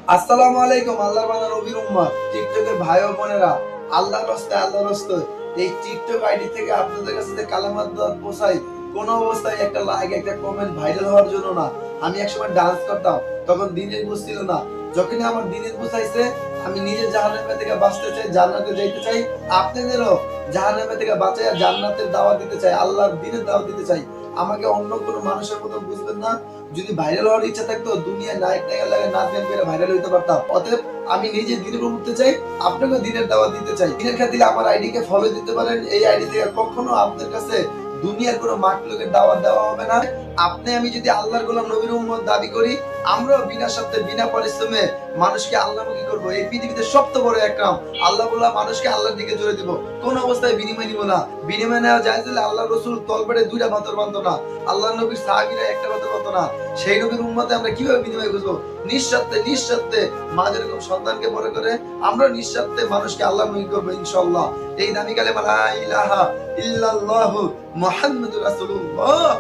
আসসালামু আলাইকুম। আল্লাহর বান্দা নবীর উম্মত টিকটকের ভাই ও বোনেরা, আল্লাহর রাস্তায় এই টিকটক আইডি থেকে আপনাদের কাছে যে কালামাত দোয়া পৌঁছাই, কোন অবস্থায় একটা লাইক একটা কমেন্ট ভাইরাল হওয়ার জন্য না। আমি একসময় ডান্স করতাম, তখন দিনের বুঝ ছিল না। যখনই আমার দিনের বুঝাইছে, আমি নিজে জাহান্নাম থেকে বাঁচতে চাই, জান্নাতে যাইতে চাই, আপনাদেরও জাহান্নাম থেকে বাঁচাইয়া জান্নাতের দাওয়াত দিতে চাই, আল্লাহর দ্বীনের দাওয়াত দিতে চাই। আমাকে অন্য কোনো মানুষের মতো বুঝবেন না। যদি ভাইরাল হওয়ার ইচ্ছা থাকতো, দুনিয়ায় নায়ক নায়িকা লাগে নাচ গান করে ভাইরাল হইতে পারতাম। অতএব আমি নিজে দিনের উঠতে চাই, আপনাকে দিনের দাওয়াত দিতে চাই। দিনের খাতিরে আমার আইডি কে ফলো দিতে পারেন। এই আইডি থেকে কখনো আপনার কাছে দুনিয়ার কোনো মাকলুকের দাওয়াত দেওয়া হবে না। আপনি আমি যদি আল্লাহর গোলাম নবীর উম্মত দাবি করি, আমরাও বিনা শর্তে বিনা পরিশ্রমে মানুষকে আল্লাহমুখী করব। এই পৃথিবীতে সবচেয়ে বড় একরাম আল্লাহ বলা মানুষকে আল্লাহর দিকে জোরে দিব। কোন অবস্থায় বিনিময় নিব না। বিনিময় নেওয়া যায় দিলে আল্লাহ রসুল তলপেটে দুইটা পাথর বাঁধত না, আল্লাহ নবীর সাহাবীরা একটা পাথর বাঁধত না। সেই নবীর উম্মতে আমরা কিভাবে বিনিময় খুঁজবো? নিঃস্বার্থে মা যেরকম সন্তানকে বড় করে, আমরা নিঃস্বার্থে মানুষকে আল্লাহমুখী করবো ইনশাআল্লাহ। এই দামি কালেমা লা ইলাহা ইল্লাল্লাহু মুহাম্মাদুর রাসূলুল্লাহ।